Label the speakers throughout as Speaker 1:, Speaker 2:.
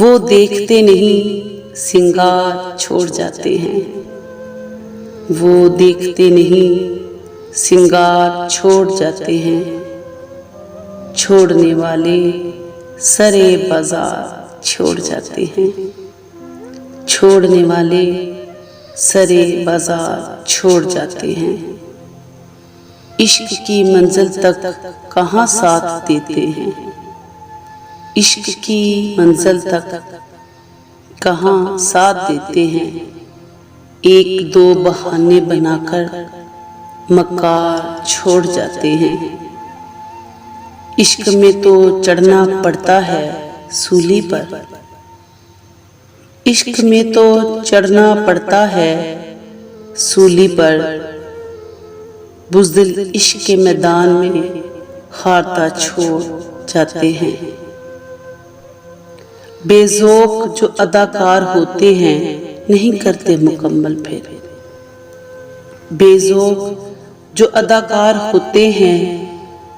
Speaker 1: वो देखते नहीं सिंगार छोड़ जाते हैं। वो देखते नहीं सिंगार छोड़ जाते हैं। छोड़ने वाले सरे बाजार छोड़ जाते हैं। छोड़ने वाले सरे बाजार छोड़ जाते हैं। इश्क की मंजिल तक कहाँ साथ देते हैं। इश्क की मंजिल तक कहाँ साथ देते हैं। एक दो बहाने बनाकर मक्कार छोड़ जाते हैं। इश्क में तो चढ़ना पड़ता है सूली पर। इश्क में तो चढ़ना पड़ता है सूली पर। बुज़दिल इश्क के मैदान में हारता छोड़ जाते हैं। बेज़ौक़ जो अदाकार होते हैं नहीं करते मुकम्मल फिर। बेज़ौक़ जो अदाकार होते हैं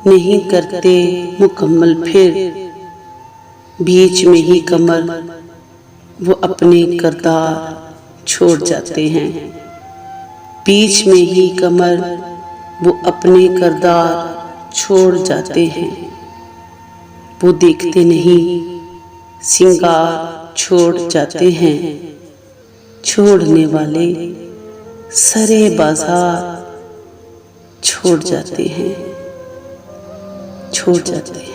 Speaker 1: नहीं करते मुकम्मल फिर। बीच में ही कमर वो अपने किरदार छोड़ जाते हैं। बीच में ही कमर वो अपने किरदार छोड़ जाते हैं। वो देखते नहीं सिंगार छोड़ जाते हैं। छोड़ने वाले सरे बाजार छोड़ जाते हैं। छोड़ जाते हैं।